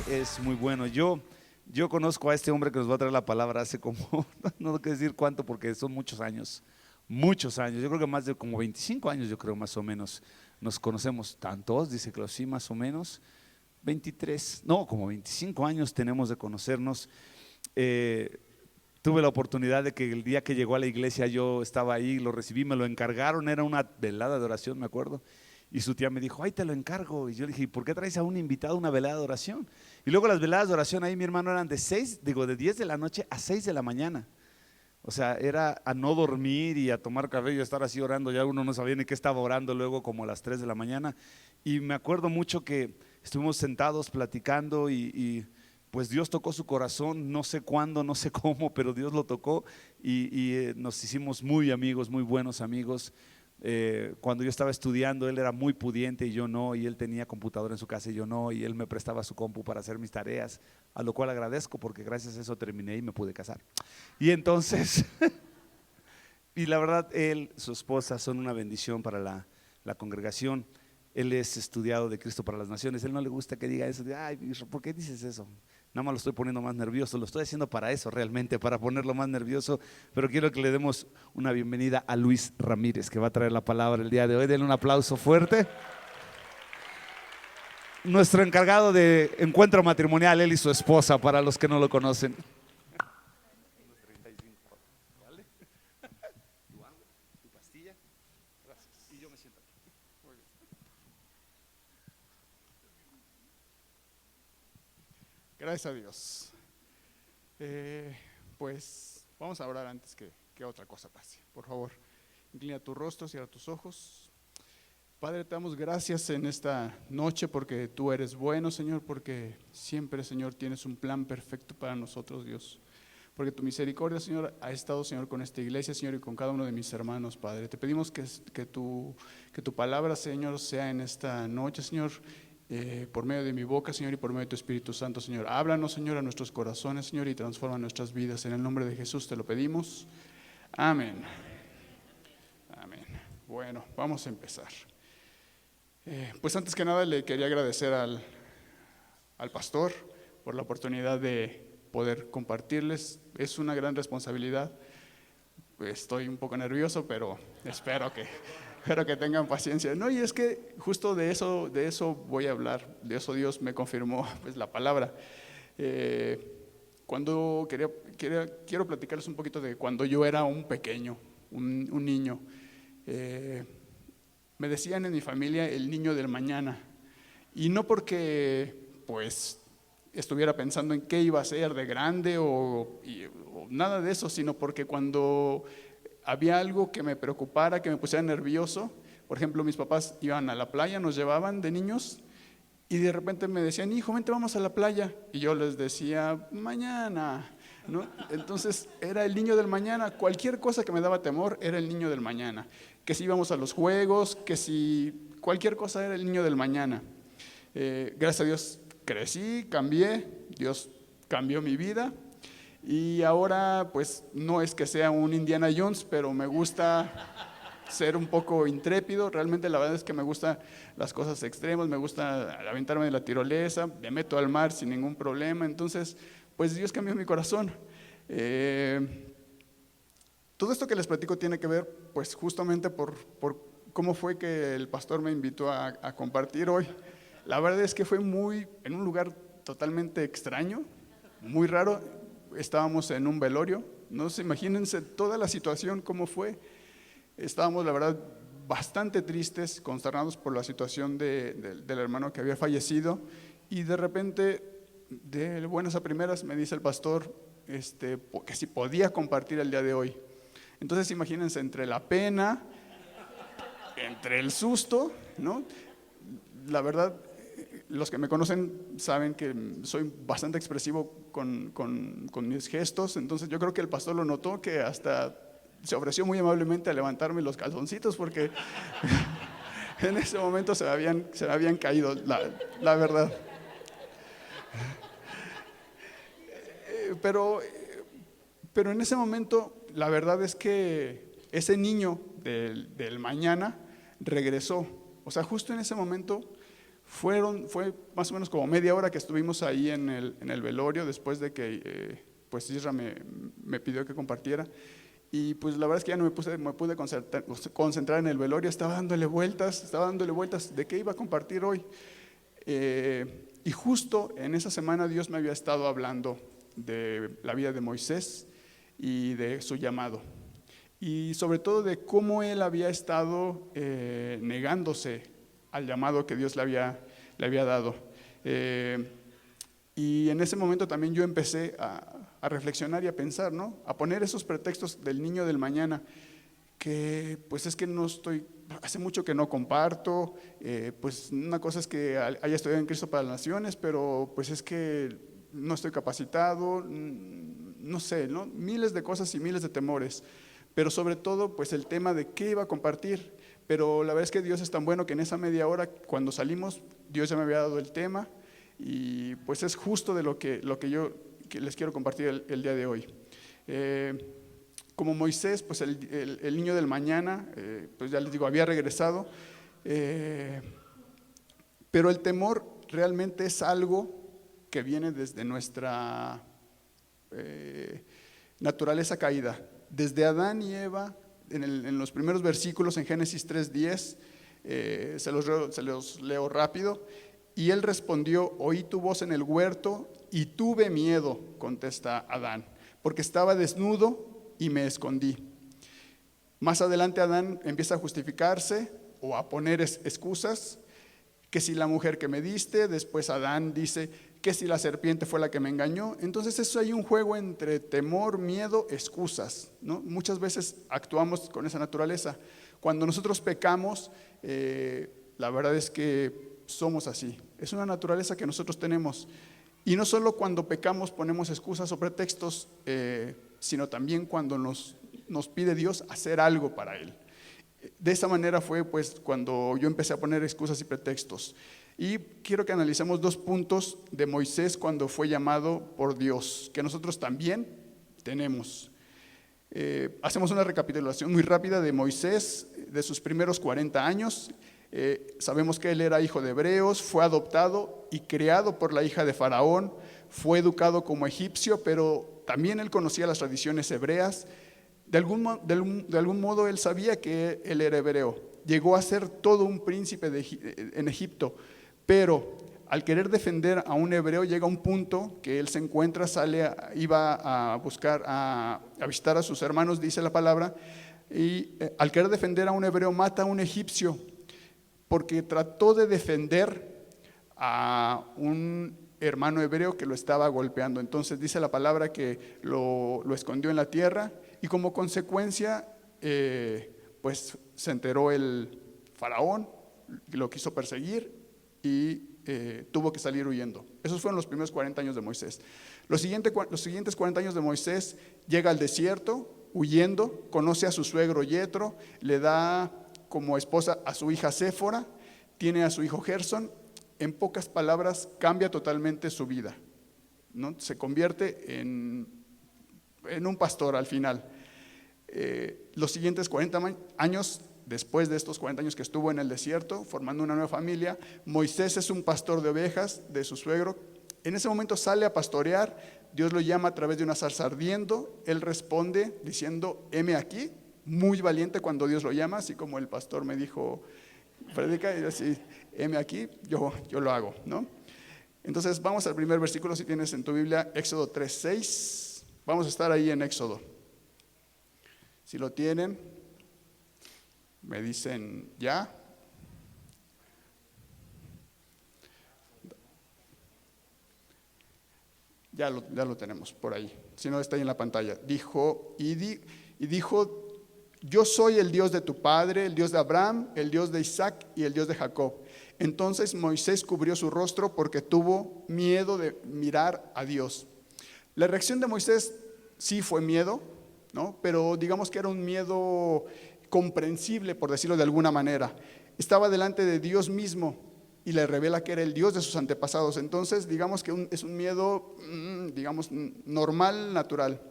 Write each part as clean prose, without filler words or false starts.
es muy bueno. Yo conozco a este hombre que nos va a traer la palabra hace como, no tengo que decir cuánto porque son muchos años. Yo creo que más de como 25 años, yo creo más o menos. Nos conocemos tantos, dice que sí, más o menos. 23, no, como 25 años tenemos de conocernos. Eh, Tuve la oportunidad de que el día que llegó a la iglesia yo estaba ahí, lo recibí, me lo encargaron, era una velada de oración, me acuerdo. Y su tía me dijo, ay, te lo encargo. Y yo le dije, ¿por qué traes a un invitado a una velada de oración? Y luego las veladas de oración ahí, mi hermano, eran de 10 de la noche a 6 de la mañana. O sea, era a no dormir y a tomar café y a estar así orando. Ya uno no sabía ni qué estaba orando luego como a las 3 de la mañana. Y me acuerdo mucho que estuvimos sentados platicando pues Dios tocó su corazón, no sé cuándo, no sé cómo, pero Dios lo tocó y nos hicimos muy amigos, muy buenos amigos. Cuando yo estaba estudiando, él era muy pudiente y yo no, y él tenía computadora en su casa y yo no, y él me prestaba su compu para hacer mis tareas, a lo cual agradezco porque gracias a eso terminé y me pude casar. Y entonces, y la verdad, él, su esposa son una bendición para la congregación. Él es estudiado de Cristo para las Naciones. Él no le gusta que diga eso, de, ay, ¿por qué dices eso? Nada más lo estoy poniendo más nervioso, lo estoy haciendo para eso realmente, para ponerlo más nervioso, pero quiero que le demos una bienvenida a Luis Ramírez, que va a traer la palabra el día de hoy. Denle un aplauso fuerte. Nuestro encargado de encuentro matrimonial, él y su esposa, para los que no lo conocen. Gracias a Dios. Pues vamos a orar antes que otra cosa pase. Por favor, inclina tu rostro, cierra tus ojos. Padre, te damos gracias en esta noche porque tú eres bueno, Señor, porque siempre, Señor, tienes un plan perfecto para nosotros, Dios. Porque tu misericordia, Señor, ha estado, Señor, con esta iglesia, Señor, y con cada uno de mis hermanos, Padre. Te pedimos que tu palabra, Señor, sea en esta noche, Señor, por medio de mi boca, Señor, y por medio de tu Espíritu Santo, Señor. Háblanos, Señor, a nuestros corazones, Señor, y transforma nuestras vidas. En el nombre de Jesús te lo pedimos. Amén. Amén. Bueno, vamos a empezar. Pues antes que nada le quería agradecer al pastor por la oportunidad de poder compartirles. Es una gran responsabilidad. Estoy un poco nervioso, pero espero que tengan paciencia. No, y es que justo de eso voy a hablar. De eso Dios me confirmó pues la palabra. Cuando quiero platicarles un poquito de cuando yo era un pequeño, un niño. Me decían en mi familia el niño del mañana, y no porque pues estuviera pensando en qué iba a ser de grande o nada de eso, sino porque cuando había algo que me preocupara, que me pusiera nervioso, por ejemplo, mis papás iban a la playa, nos llevaban de niños y de repente me decían, hijo, vente, vamos a la playa, y yo les decía, mañana, ¿no? Entonces era el niño del mañana. Cualquier cosa que me daba temor era el niño del mañana. Que si íbamos a los juegos, que si cualquier cosa era el niño del mañana. Gracias a Dios crecí, cambié, Dios cambió mi vida y ahora pues no es que sea un Indiana Jones, pero me gusta ser un poco intrépido. Realmente la verdad es que me gustan las cosas extremas, me gusta aventarme de la tirolesa, me meto al mar sin ningún problema. Entonces pues Dios cambió mi corazón. Todo esto que les platico tiene que ver pues justamente por cómo fue que el pastor me invitó a compartir hoy. La verdad es que fue en un lugar totalmente extraño, muy raro. Estábamos en un velorio, no se imagínense toda la situación cómo fue. Estábamos la verdad bastante tristes, consternados por la situación del hermano que había fallecido, y de repente, de buenas a primeras, me dice el pastor que si podía compartir el día de hoy. Entonces imagínense, entre la pena, entre el susto, ¿no? La verdad, los que me conocen saben que soy bastante expresivo con mis gestos. Entonces yo creo que el pastor lo notó, que hasta se ofreció muy amablemente a levantarme los calzoncitos, porque en ese momento se me habían caído, la verdad. Pero en ese momento la verdad es que ese niño del mañana regresó. O sea, justo en ese momento Fue más o menos como media hora que estuvimos ahí en el velorio después de que pues Isra me pidió que compartiera. Y pues la verdad es que ya no me pude concentrar en el velorio, estaba dándole vueltas de qué iba a compartir hoy. Y justo en esa semana Dios me había estado hablando de la vida de Moisés y de su llamado. Y sobre todo de cómo él había estado negándose al llamado que Dios le había dado. Y en ese momento también yo empecé a reflexionar y a pensar, ¿no? A poner esos pretextos del niño del mañana, que pues es que hace mucho que no comparto, pues una cosa es que haya estudiado en Cristo para las Naciones, pero pues es que no estoy capacitado, no sé, ¿no? Miles de cosas y miles de temores, pero sobre todo pues el tema de qué iba a compartir. Pero la verdad es que Dios es tan bueno que en esa media hora, cuando salimos, Dios ya me había dado el tema y pues es justo de lo que yo les quiero compartir el día de hoy. Como Moisés, pues el niño del mañana, pues ya les digo, había regresado, pero el temor realmente es algo que viene desde nuestra naturaleza caída. Desde Adán y Eva, en los primeros versículos en Génesis 3:10, se los leo rápido. Y él respondió: oí tu voz en el huerto y tuve miedo, contesta Adán, porque estaba desnudo y me escondí. Más adelante Adán empieza a justificarse o a poner excusas, que si la mujer que me diste, después Adán dice que si la serpiente fue la que me engañó. Entonces eso hay un juego entre temor, miedo, excusas, ¿no? Muchas veces actuamos con esa naturaleza. Cuando nosotros pecamos, la verdad es que somos así, es una naturaleza que nosotros tenemos. Y no solo cuando pecamos ponemos excusas o pretextos, sino también cuando nos pide Dios hacer algo para Él. De esa manera fue pues cuando yo empecé a poner excusas y pretextos. Y quiero que analicemos 2 puntos de Moisés cuando fue llamado por Dios, que nosotros también tenemos. Hacemos una recapitulación muy rápida de Moisés, de sus primeros 40 años. Sabemos que él era hijo de hebreos, fue adoptado y criado por la hija de Faraón, fue educado como egipcio, pero también él conocía las tradiciones hebreas. De algún modo él sabía que él era hebreo. Llegó a ser todo un príncipe en Egipto, pero al querer defender a un hebreo llega a un punto que él se encuentra, iba a buscar, a visitar a sus hermanos, dice la palabra, y al querer defender a un hebreo mata a un egipcio, porque trató de defender a un hermano hebreo que lo estaba golpeando. Entonces dice la palabra que lo escondió en la tierra y como consecuencia pues se enteró el faraón, lo quiso perseguir y tuvo que salir huyendo. Esos fueron los primeros 40 años de Moisés. Los siguientes 40 años de Moisés llega al desierto huyendo, conoce a su suegro Yetro, le da como esposa a su hija Séfora, tiene a su hijo Gersón. En pocas palabras, cambia totalmente su vida, ¿no? Se convierte en un pastor al final. Los siguientes 40 años, después de estos 40 años que estuvo en el desierto, formando una nueva familia, Moisés es un pastor de ovejas de su suegro. En ese momento sale a pastorear, Dios lo llama a través de una zarza ardiendo, él responde diciendo: heme aquí. Muy valiente cuando Dios lo llama, así como el pastor me dijo: predica, y así, heme aquí, yo lo hago, ¿no? Entonces vamos al primer versículo, si tienes en tu Biblia, Éxodo 3:6. Vamos a estar ahí en Éxodo. Si lo tienen, me dicen ya. Ya lo tenemos por ahí, si no está ahí en la pantalla. Dijo, yo soy el Dios de tu padre, el Dios de Abraham, el Dios de Isaac y el Dios de Jacob. Entonces Moisés cubrió su rostro porque tuvo miedo de mirar a Dios. La reacción de Moisés sí fue miedo, ¿no? Pero digamos que era un miedo comprensible, por decirlo de alguna manera. Estaba delante de Dios mismo y le revela que era el Dios de sus antepasados. Entonces digamos que es un miedo, digamos, normal, natural.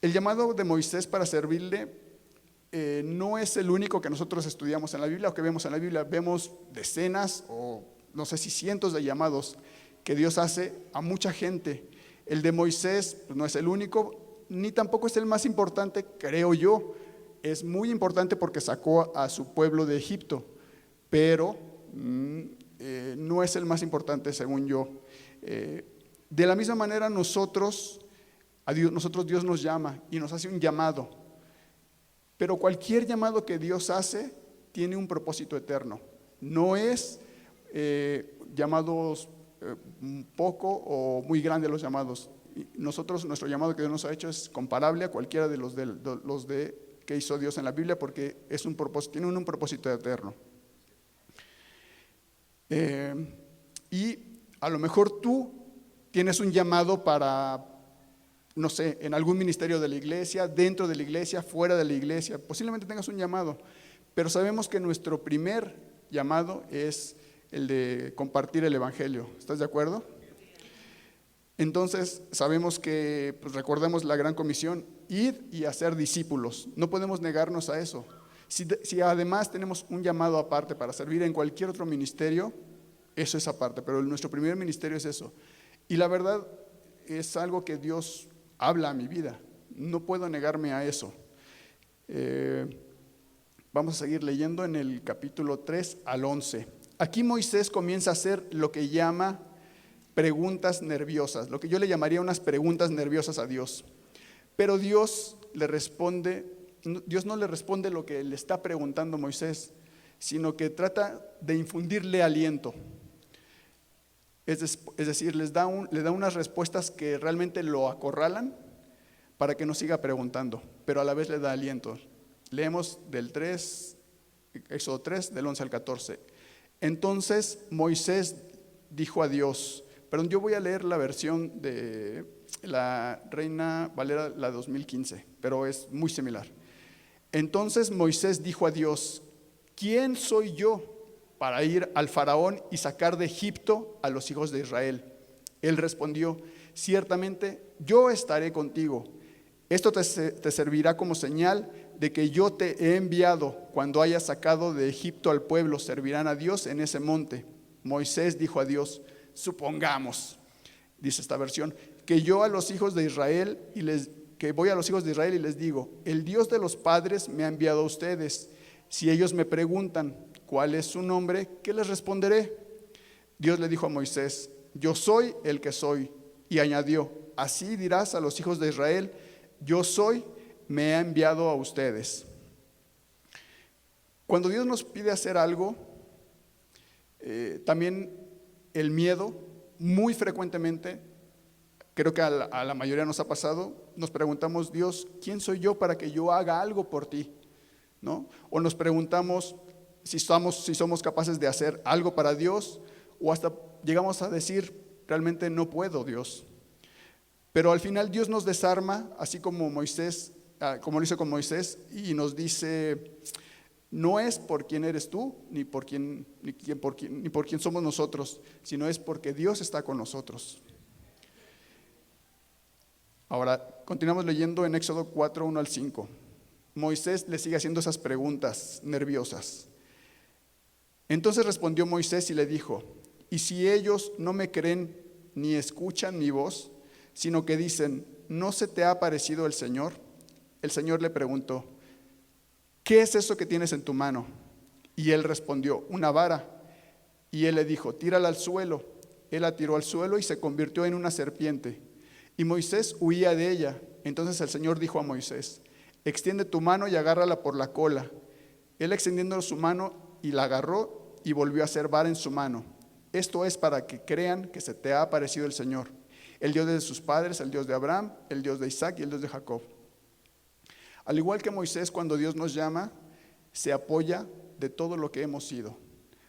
El llamado de Moisés para servirle no es el único que nosotros estudiamos en la Biblia o que vemos en la Biblia. Vemos decenas o no sé si cientos de llamados que Dios hace a mucha gente. El de Moisés pues, no es el único, ni tampoco es el más importante, creo yo. Es muy importante porque sacó a su pueblo de Egipto, pero no es el más importante según yo. De la misma manera nosotros Dios nos llama y nos hace un llamado, pero cualquier llamado que Dios hace tiene un propósito eterno. No es llamados poco o muy grandes los llamados. Nuestro llamado que Dios nos ha hecho es comparable a cualquiera de los que hizo Dios en la Biblia, porque tiene un propósito eterno. Y a lo mejor tú tienes un llamado para, no sé, en algún ministerio de la iglesia, dentro de la iglesia, fuera de la iglesia, posiblemente tengas un llamado, pero sabemos que nuestro primer llamado es el de compartir el evangelio. ¿Estás de acuerdo? Entonces sabemos que, pues, recordemos la gran comisión: id y hacer discípulos. No podemos negarnos a eso. Si además tenemos un llamado aparte para servir en cualquier otro ministerio, eso es aparte, pero nuestro primer ministerio es eso. Y la verdad es algo que Dios habla a mi vida, no puedo negarme a eso. Vamos a seguir leyendo en el capítulo 3 al 11. Aquí Moisés comienza a hacer lo que llama preguntas nerviosas, lo que yo le llamaría unas preguntas nerviosas a Dios. Pero Dios no le responde lo que le está preguntando Moisés, sino que trata de infundirle aliento. Es decir, le da unas respuestas que realmente lo acorralan para que no siga preguntando, pero a la vez le da aliento. Leemos Éxodo 3, del 11 al 14. Entonces Moisés dijo a Dios, perdón, yo voy a leer la versión de la Reina Valera, la 2015, pero es muy similar. Entonces Moisés dijo a Dios, ¿quién soy yo para ir al faraón y sacar de Egipto a los hijos de Israel? Él respondió, ciertamente yo estaré contigo. Esto te servirá como señal de que yo te he enviado. Cuando hayas sacado de Egipto al pueblo, servirán a Dios en ese monte. Moisés dijo a Dios, supongamos, dice esta versión, que voy a los hijos de Israel y les digo, el Dios de los padres me ha enviado a ustedes. Si ellos me preguntan, ¿cuál es su nombre? ¿Qué les responderé? Dios le dijo a Moisés, yo soy el que soy. Y añadió, así dirás a los hijos de Israel, yo soy, me ha enviado a ustedes. Cuando Dios nos pide hacer algo, también el miedo, muy frecuentemente, creo que a la mayoría nos ha pasado, nos preguntamos, Dios, ¿quién soy yo para que yo haga algo por ti? ¿No? O nos preguntamos si somos capaces de hacer algo para Dios, o hasta llegamos a decir, realmente no puedo, Dios. Pero al final Dios nos desarma, así como lo hizo con Moisés, y nos dice, no es por quién eres tú, ni por quién somos nosotros, sino es porque Dios está con nosotros. Ahora, continuamos leyendo en Éxodo 4, 1 al 5. Moisés le sigue haciendo esas preguntas nerviosas. Entonces respondió Moisés y le dijo, ¿y si ellos no me creen ni escuchan mi voz, sino que dicen, ¿no se te ha aparecido el Señor? El Señor le preguntó, ¿qué es eso que tienes en tu mano? Y él respondió, una vara. Y él le dijo, tírala al suelo. Él la tiró al suelo y se convirtió en una serpiente. Y Moisés huía de ella. Entonces el Señor dijo a Moisés, extiende tu mano y agárrala por la cola. Él extendiendo su mano y la agarró y volvió a hacer vara en su mano. Esto es para que crean que se te ha aparecido el Señor, el Dios de sus padres, el Dios de Abraham, el Dios de Isaac y el Dios de Jacob. Al igual que Moisés, cuando Dios nos llama, se apoya de todo lo que hemos sido.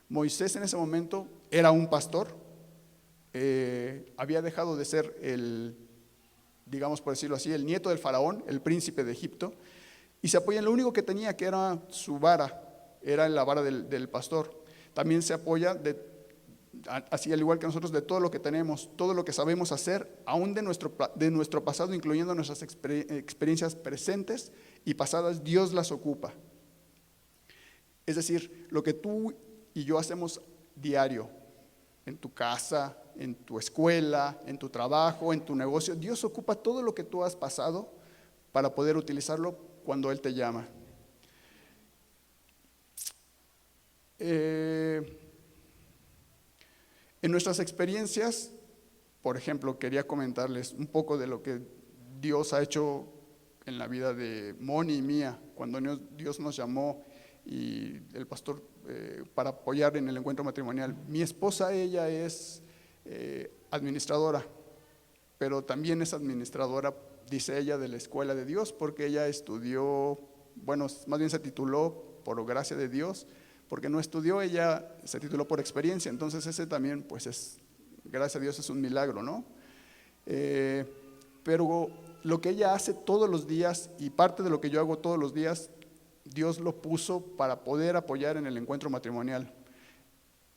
Moisés en ese momento era un pastor, había dejado de ser digamos por decirlo así, el nieto del faraón, el príncipe de Egipto, y se apoya en lo único que tenía, que era su vara, era la vara del pastor. También se apoya así al igual que nosotros, de todo lo que tenemos, todo lo que sabemos hacer, aún de nuestro pasado, incluyendo nuestras experiencias presentes y pasadas, Dios las ocupa. Es decir, lo que tú y yo hacemos diario, en tu casa, en tu escuela, en tu trabajo, en tu negocio, Dios ocupa todo lo que tú has pasado para poder utilizarlo cuando Él te llama. En nuestras experiencias, por ejemplo, quería comentarles un poco de lo que Dios ha hecho en la vida de Moni y mía, cuando Dios nos llamó y el pastor para apoyar en el encuentro matrimonial. Mi esposa, ella es administradora, pero también es administradora, dice ella, de la escuela de Dios, porque ella estudió, bueno, más bien se tituló por gracia de Dios, porque no estudió, ella se tituló por experiencia. Entonces ese también, pues es, gracias a Dios, es un milagro, ¿no? Pero lo que ella hace todos los días y parte de lo que yo hago todos los días, Dios lo puso para poder apoyar en el encuentro matrimonial,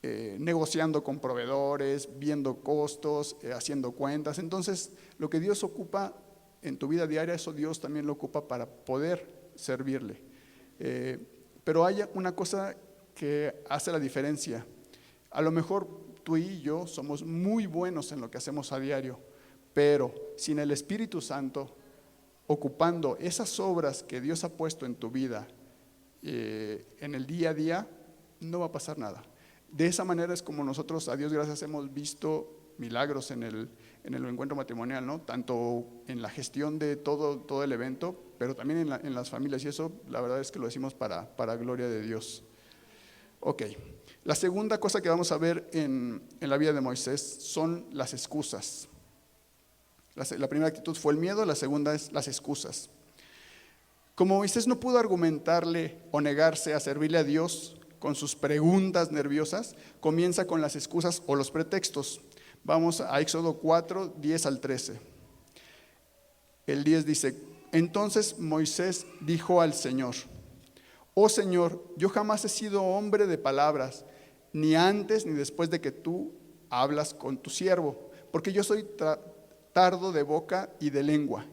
negociando con proveedores, viendo costos, haciendo cuentas. Entonces, lo que Dios ocupa en tu vida diaria, eso Dios también lo ocupa para poder servirle. Pero hay una cosa que hace la diferencia. A lo mejor tú y yo somos muy buenos en lo que hacemos a diario, pero sin el Espíritu Santo ocupando esas obras que Dios ha puesto en tu vida en el día a día, no va a pasar nada. De esa manera es como nosotros, a Dios gracias, hemos visto milagros en el encuentro matrimonial, ¿no? Tanto en la gestión de todo el evento, pero también en las familias, y eso la verdad es que lo decimos para gloria de Dios. Ok, la segunda cosa que vamos a ver en la vida de Moisés son las excusas. La primera actitud fue el miedo, la segunda es las excusas. Como Moisés no pudo argumentarle o negarse a servirle a Dios con sus preguntas nerviosas, comienza con las excusas o los pretextos. Vamos a Éxodo 4, 10 al 13. El 10 dice: entonces Moisés dijo al Señor: oh Señor, yo jamás he sido hombre de palabras, ni antes ni después de que tú hablas con tu siervo, porque yo soy tardo de boca y de lengua.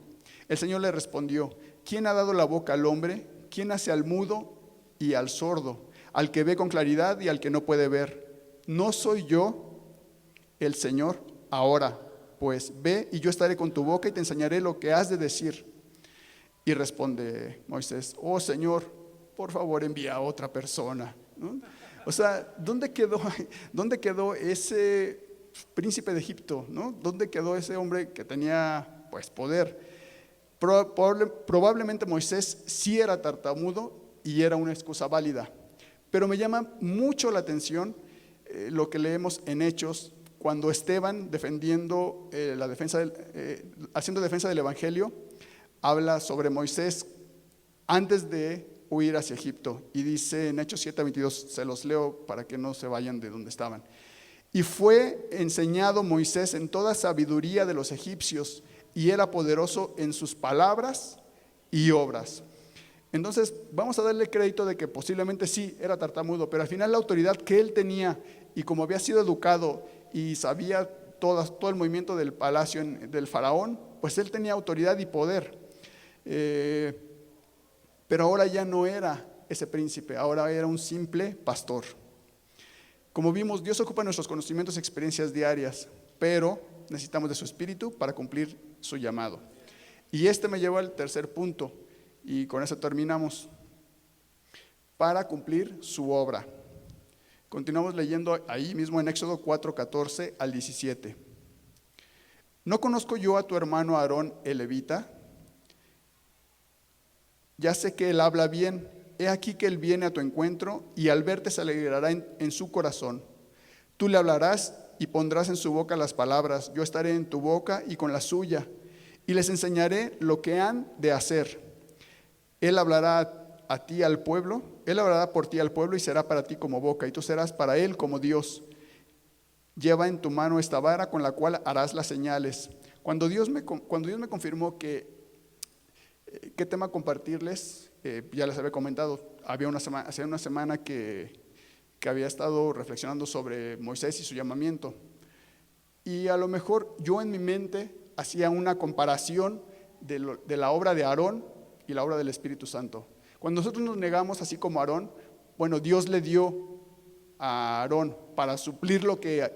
El Señor le respondió: ¿quién ha dado la boca al hombre? ¿Quién hace al mudo y al sordo, al que ve con claridad y al que no puede ver? ¿No soy yo el Señor? Ahora, pues, ve y yo estaré con tu boca y te enseñaré lo que has de decir. Y responde Moisés: oh Señor, por favor envía a otra persona, ¿no? O sea, ¿dónde quedó ese príncipe de Egipto, ¿no? ¿Dónde quedó ese hombre que tenía, pues, poder? Probablemente Moisés sí era tartamudo y era una excusa válida, pero me llama mucho la atención lo que leemos en Hechos, cuando Esteban, defendiendo haciendo defensa del Evangelio, habla sobre Moisés antes de huir hacia Egipto, y dice en Hechos 7:22, se los leo para que no se vayan de donde estaban: y fue enseñado Moisés en toda sabiduría de los egipcios, y era poderoso en sus palabras y obras. Entonces vamos a darle crédito de que posiblemente sí era tartamudo, pero al final la autoridad que él tenía, y como había sido educado y sabía todo el movimiento del palacio del faraón, pues él tenía autoridad y poder. Pero ahora ya no era ese príncipe, ahora era un simple pastor. Como vimos, Dios ocupa nuestros conocimientos y experiencias diarias, pero necesitamos de su espíritu para cumplir su llamado. Y este me lleva al tercer punto, y con eso terminamos: para cumplir su obra. Continuamos leyendo ahí mismo en Éxodo 4, 14 al 17. ¿No conozco yo a tu hermano Aarón el levita? Ya sé que él habla bien. He aquí que él viene a tu encuentro, y al verte se alegrará en su corazón. Tú le hablarás y pondrás en su boca las palabras. Yo estaré en tu boca y con la suya, y les enseñaré lo que han de hacer. Él hablará a ti al pueblo, él hablará por ti al pueblo, y será para ti como boca, y tú serás para él como Dios. Lleva en tu mano esta vara con la cual harás las señales. Cuando Dios me confirmó qué tema compartirles, ya les había comentado, hacía una semana que que había estado reflexionando sobre Moisés y su llamamiento. Y a lo mejor yo en mi mente hacía una comparación de la obra de Aarón y la obra del Espíritu Santo. Cuando nosotros nos negamos, así como Aarón, bueno, Dios le dio a Aarón para suplir lo que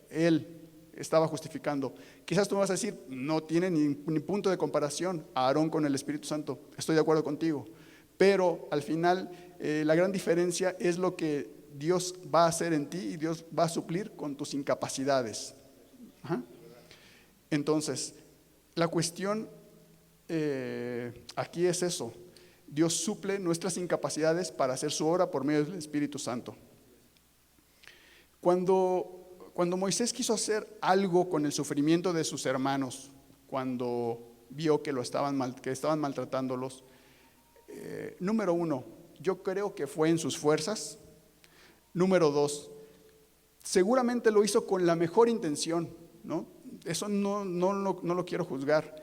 él estaba justificando. Quizás tú me vas a decir, no tiene ni punto de comparación a Aarón con el Espíritu Santo. Estoy de acuerdo contigo. Pero al final la gran diferencia es lo que Dios va a hacer en ti y Dios va a suplir con tus incapacidades. Ajá. Entonces, la cuestión aquí es eso. Dios suple nuestras incapacidades para hacer su obra por medio del Espíritu Santo. Cuando Moisés quiso hacer algo con el sufrimiento de sus hermanos, cuando vio que estaban maltratándolos, número uno, yo creo que fue en sus fuerzas. Número dos, seguramente lo hizo con la mejor intención, ¿no? Eso no lo quiero juzgar.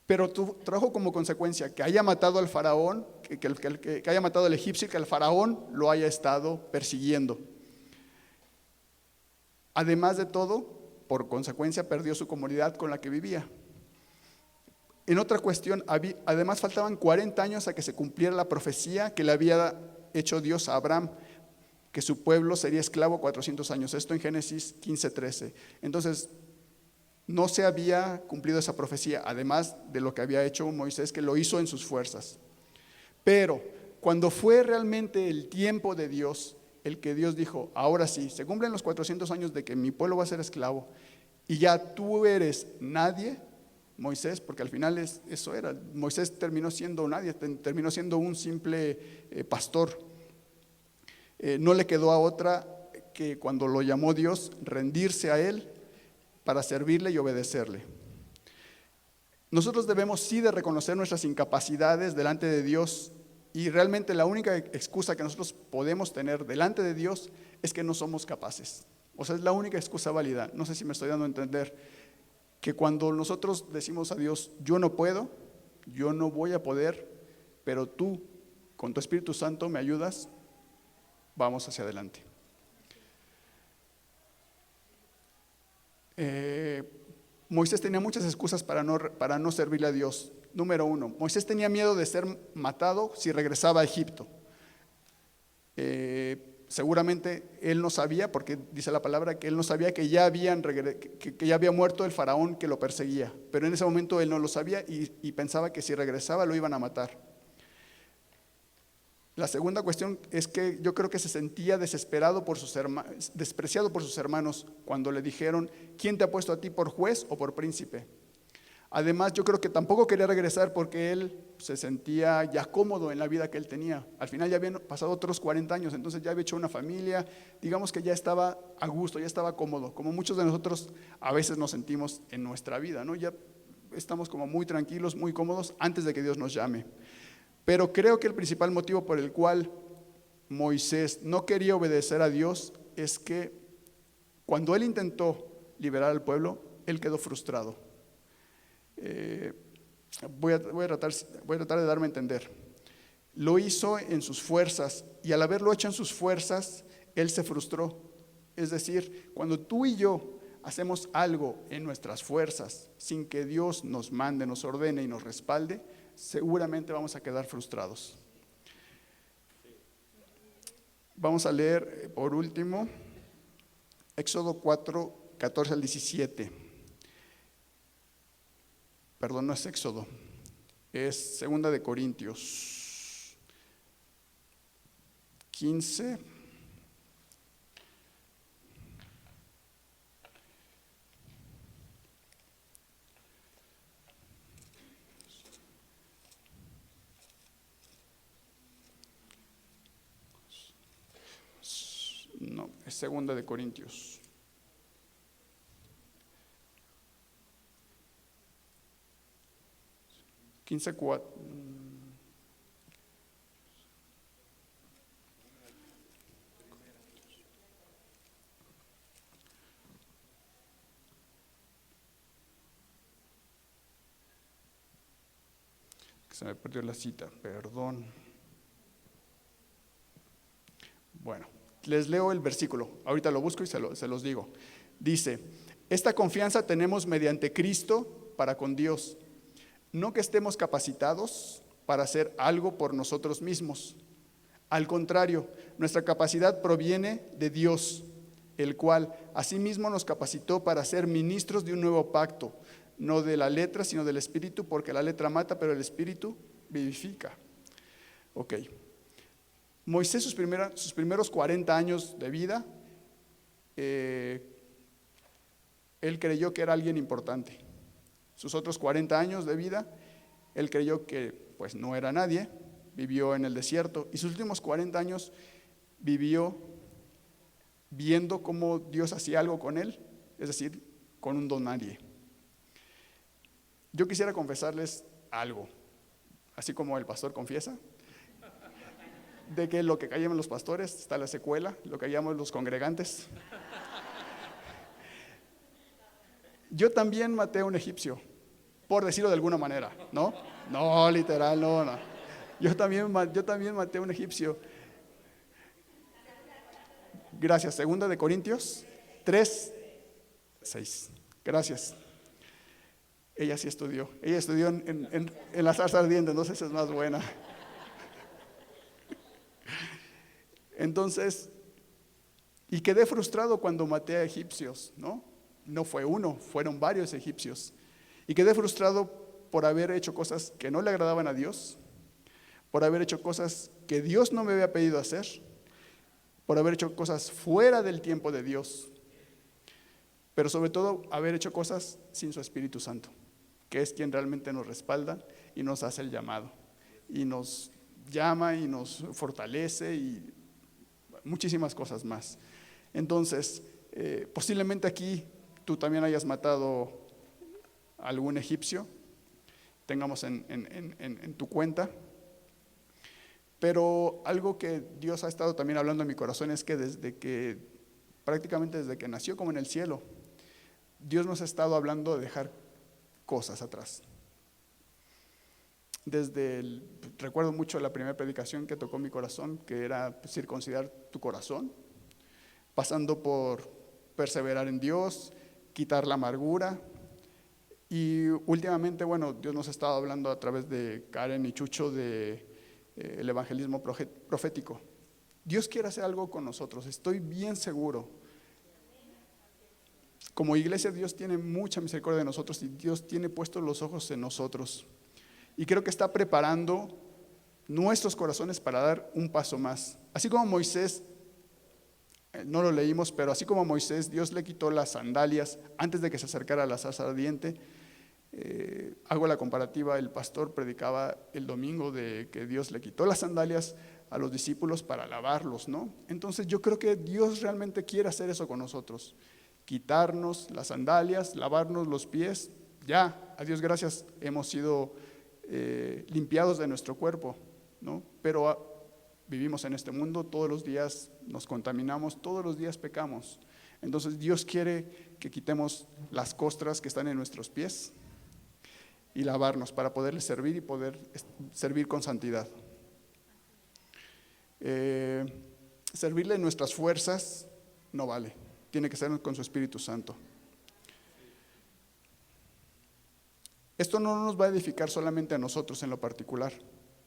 Pero trajo como consecuencia que haya matado al faraón, que haya matado al egipcio y que el faraón lo haya estado persiguiendo. Además de todo, por consecuencia perdió su comunidad con la que vivía. En otra cuestión, además faltaban 40 años a que se cumpliera la profecía que le había hecho Dios a Abraham, que su pueblo sería esclavo 400 años. Esto en Génesis 15:13. Entonces, no se había cumplido esa profecía, además de lo que había hecho Moisés, que lo hizo en sus fuerzas. Pero cuando fue realmente el tiempo de Dios, el que Dios dijo, ahora sí, se cumplen los 400 años de que mi pueblo va a ser esclavo, y ya tú eres nadie, Moisés, porque al final eso era, Moisés terminó siendo nadie, terminó siendo un simple pastor. No le quedó a otra que cuando lo llamó Dios, rendirse a él para servirle y obedecerle. Nosotros debemos sí de reconocer nuestras incapacidades delante de Dios, y realmente la única excusa que nosotros podemos tener delante de Dios es que no somos capaces. O sea, es la única excusa válida. No sé si me estoy dando a entender que cuando nosotros decimos a Dios, yo no puedo, yo no voy a poder, pero tú con tu Espíritu Santo me ayudas, vamos hacia adelante. Moisés tenía muchas excusas para no servirle a Dios. Número uno, Moisés tenía miedo de ser matado si regresaba a Egipto. Seguramente él no sabía, porque dice la palabra que él no sabía que ya había muerto el faraón que lo perseguía, pero en ese momento él no lo sabía y pensaba que si regresaba lo iban a matar. La segunda cuestión es que yo creo que se sentía despreciado por sus hermanos cuando le dijeron, ¿quién te ha puesto a ti por juez o por príncipe? Además, yo creo que tampoco quería regresar porque él se sentía ya cómodo en la vida que él tenía. Al final ya habían pasado otros 40 años, entonces ya había hecho una familia, digamos que ya estaba a gusto, ya estaba cómodo, como muchos de nosotros a veces nos sentimos en nuestra vida, ¿no? Ya estamos como muy tranquilos, muy cómodos antes de que Dios nos llame. Pero creo que el principal motivo por el cual Moisés no quería obedecer a Dios es que cuando él intentó liberar al pueblo, él quedó frustrado. Voy a tratar de darme a entender. Lo hizo en sus fuerzas y al haberlo hecho en sus fuerzas, él se frustró. Es decir, cuando tú y yo hacemos algo en nuestras fuerzas sin que Dios nos mande, nos ordene y nos respalde, seguramente vamos a quedar frustrados. Vamos a leer por último Éxodo 4, 14 al 17. Perdón, no es Éxodo, es Segunda de Corintios 15. No, es Segunda de Corintios. Que se me perdió la cita, perdón. Bueno, Les leo el versículo, ahorita lo busco y se los digo. Dice, esta confianza tenemos mediante Cristo para con Dios, no que estemos capacitados para hacer algo por nosotros mismos. Al contrario, nuestra capacidad proviene de Dios, el cual asimismo nos capacitó para ser ministros de un nuevo pacto, no de la letra, sino del Espíritu, porque la letra mata, pero el Espíritu vivifica. Ok. Moisés, sus primeros 40 años de vida, él creyó que era alguien importante. Sus otros 40 años de vida, él creyó que pues no era nadie, vivió en el desierto, y sus últimos 40 años vivió viendo cómo Dios hacía algo con él, es decir, con un don nadie. Yo quisiera confesarles algo, así como el pastor confiesa, de que lo que callamos los pastores está la secuela, lo que callamos los congregantes. Yo también maté a un egipcio, por decirlo de alguna manera, ¿no? No, literal, no. Yo también maté a un egipcio. Gracias. 2 de Corintios 3:6. Gracias. Ella sí estudió. Ella estudió en la zarza ardiente, entonces es más buena. Entonces, y quedé frustrado cuando maté a egipcios, ¿no? No fue uno, fueron varios egipcios. Y quedé frustrado por haber hecho cosas que no le agradaban a Dios, por haber hecho cosas que Dios no me había pedido hacer, por haber hecho cosas fuera del tiempo de Dios, pero sobre todo haber hecho cosas sin su Espíritu Santo, que es quien realmente nos respalda y nos hace el llamado, y nos llama y nos fortalece y muchísimas cosas más. Entonces, posiblemente aquí tú también hayas matado a algún egipcio, tengamos en tu cuenta. Pero algo que Dios ha estado también hablando en mi corazón es que prácticamente desde que nació como en el cielo, Dios nos ha estado hablando de dejar cosas atrás. Recuerdo mucho la primera predicación que tocó mi corazón, que era circuncidar tu corazón, pasando por perseverar en Dios, quitar la amargura. Y últimamente, bueno, Dios nos ha estado hablando a través de Karen y Chucho de el evangelismo profético. Dios quiere hacer algo con nosotros, estoy bien seguro. Como iglesia, Dios tiene mucha misericordia de nosotros y Dios tiene puestos los ojos en nosotros. Y creo que está preparando nuestros corazones para dar un paso más. Así como Moisés, no lo leímos, pero así como Moisés, Dios le quitó las sandalias antes de que se acercara a la zarza ardiente. Hago la comparativa, el pastor predicaba el domingo de que Dios le quitó las sandalias a los discípulos para lavarlos, ¿no? Entonces yo creo que Dios realmente quiere hacer eso con nosotros, quitarnos las sandalias, lavarnos los pies. Ya, a Dios gracias, hemos sido limpiados de nuestro cuerpo, ¿no? Pero vivimos en este mundo, todos los días nos contaminamos, todos los días pecamos. Entonces Dios quiere que quitemos las costras que están en nuestros pies y lavarnos para poderle servir y poder servir con santidad. Servirle en nuestras fuerzas no vale, tiene que ser con su Espíritu Santo. Esto no nos va a edificar solamente a nosotros en lo particular,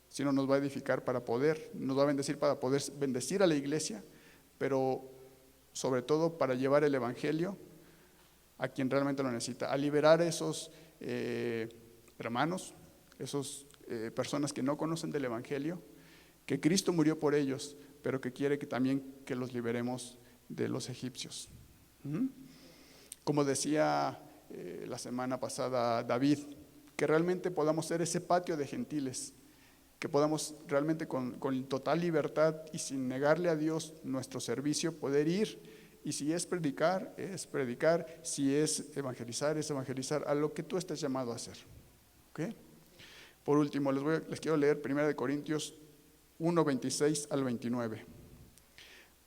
sino nos va a edificar nos va a bendecir para poder bendecir a la iglesia, pero sobre todo para llevar el evangelio a quien realmente lo necesita, a liberar a esos hermanos, esas personas que no conocen del evangelio, que Cristo murió por ellos, pero que quiere que también que los liberemos de los egipcios. Como decía la semana pasada David, que realmente podamos ser ese patio de gentiles, que podamos realmente con total libertad y sin negarle a Dios nuestro servicio, poder ir, y si es predicar, si es evangelizar a lo que tú estés llamado a hacer. ¿Okay? Por último, les quiero leer 1 Corintios 1, 26 al 29.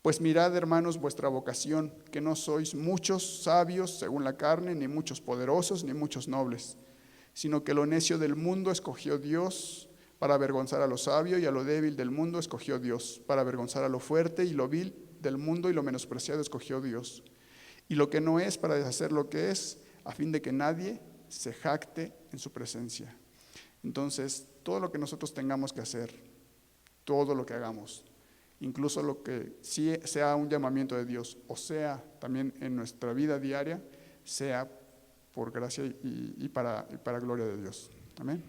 Pues mirad, hermanos, vuestra vocación, que no sois muchos sabios según la carne, ni muchos poderosos, ni muchos nobles, sino que lo necio del mundo escogió Dios para avergonzar a lo sabio, y a lo débil del mundo escogió Dios para avergonzar a lo fuerte, y lo vil del mundo y lo menospreciado escogió Dios, y lo que no es para deshacer lo que es, a fin de que nadie se jacte en su presencia. Entonces, todo lo que nosotros tengamos que hacer, todo lo que hagamos, incluso lo que sí sea un llamamiento de Dios, o sea también en nuestra vida diaria, sea por gracia y para gloria de Dios. Amén.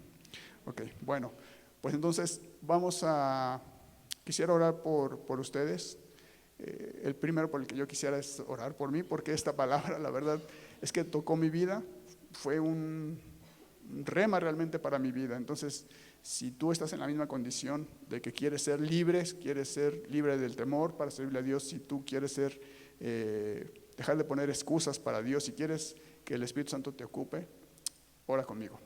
Ok, bueno, pues entonces quisiera orar por ustedes. El primero por el que yo quisiera es orar por mí, porque esta palabra, la verdad, es que tocó mi vida, fue un rema realmente para mi vida. Entonces, si tú estás en la misma condición de que quieres ser libre del temor para servirle a Dios, si tú quieres dejar de poner excusas para Dios, si quieres que el Espíritu Santo te ocupe, ora conmigo.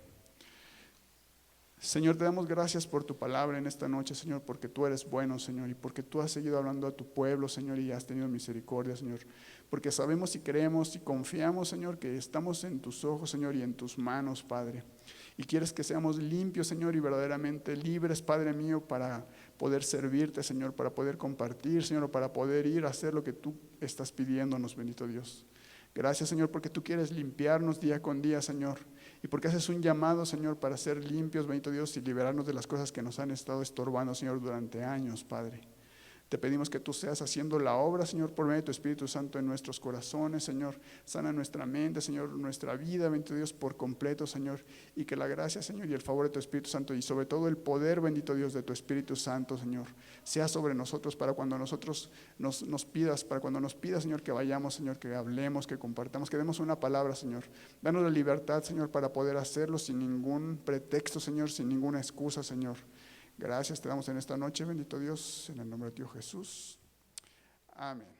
Señor, te damos gracias por tu palabra en esta noche, Señor, porque tú eres bueno, Señor, y porque tú has seguido hablando a tu pueblo, Señor, y has tenido misericordia, Señor, porque sabemos y creemos y confiamos, Señor, que estamos en tus ojos, Señor, y en tus manos, Padre, y quieres que seamos limpios, Señor, y verdaderamente libres, Padre mío, para poder servirte, Señor, para poder compartir, Señor, para poder ir a hacer lo que tú estás pidiéndonos, bendito Dios. Gracias, Señor, porque tú quieres limpiarnos día con día, Señor, y porque haces un llamado, Señor, para ser limpios, bendito Dios, y liberarnos de las cosas que nos han estado estorbando, Señor, durante años, Padre. Te pedimos que tú seas haciendo la obra, Señor, por medio de tu Espíritu Santo en nuestros corazones, Señor. Sana nuestra mente, Señor, nuestra vida, bendito Dios, por completo, Señor. Y que la gracia, Señor, y el favor de tu Espíritu Santo, y sobre todo el poder, bendito Dios, de tu Espíritu Santo, Señor, sea sobre nosotros para cuando nosotros nos pidas, Señor, que vayamos, Señor, que hablemos, que compartamos, que demos una palabra, Señor. Danos la libertad, Señor, para poder hacerlo sin ningún pretexto, Señor, sin ninguna excusa, Señor. Gracias te damos en esta noche, bendito Dios, en el nombre de Dios Jesús. Amén.